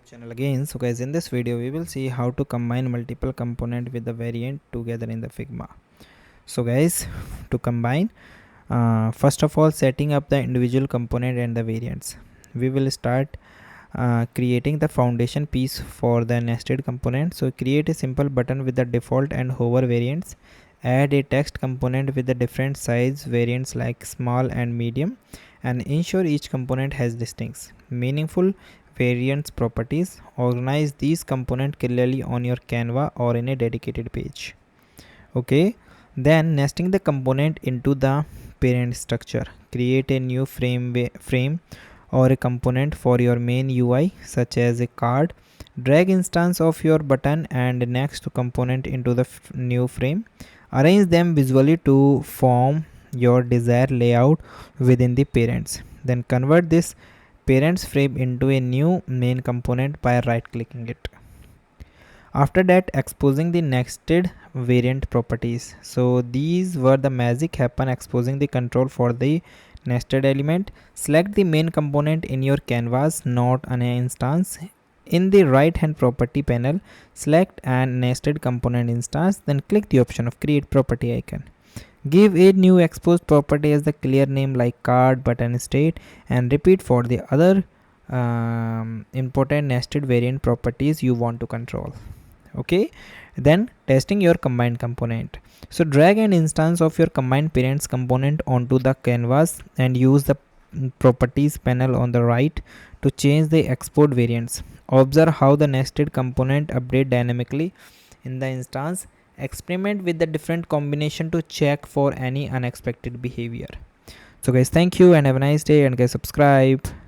Channel again. So guys, in this video we will see how to combine multiple component with the variant together in the Figma. So guys, to combine, first of all, setting up the individual component and the variants. We will start creating the foundation piece for the nested component. So create a simple button with the default and hover variants. Add a text component with the different size variants like small and medium, and ensure each component has distinct meaningful variants properties. Organize these components clearly on your Canva or in a dedicated page. Okay, then nesting the component into the parent structure. Create a new frame or a component for your main UI, such as a card. Drag instance of your button and next component into the new frame. Arrange them visually to form your desired layout within the parents. Then convert this parents frame into a new main component by right clicking it. After that, exposing the nested variant properties. So these were the magic happen exposing the control for the nested element. Select the main component in your canvas, not an instance. In the right hand property panel, select an nested component instance, then click the option of create property icon. Give a new exposed property as the clear name like card, button, state, and repeat for the other important nested variant properties you want to control. Okay, then testing your combined component. So drag an instance of your combined parents component onto the canvas and use the properties panel on the right to change the export variants. Observe how the nested component update dynamically in the instance. Experiment with the different combination to check for any unexpected behavior. So guys, thank you and have a nice day, and guys, subscribe.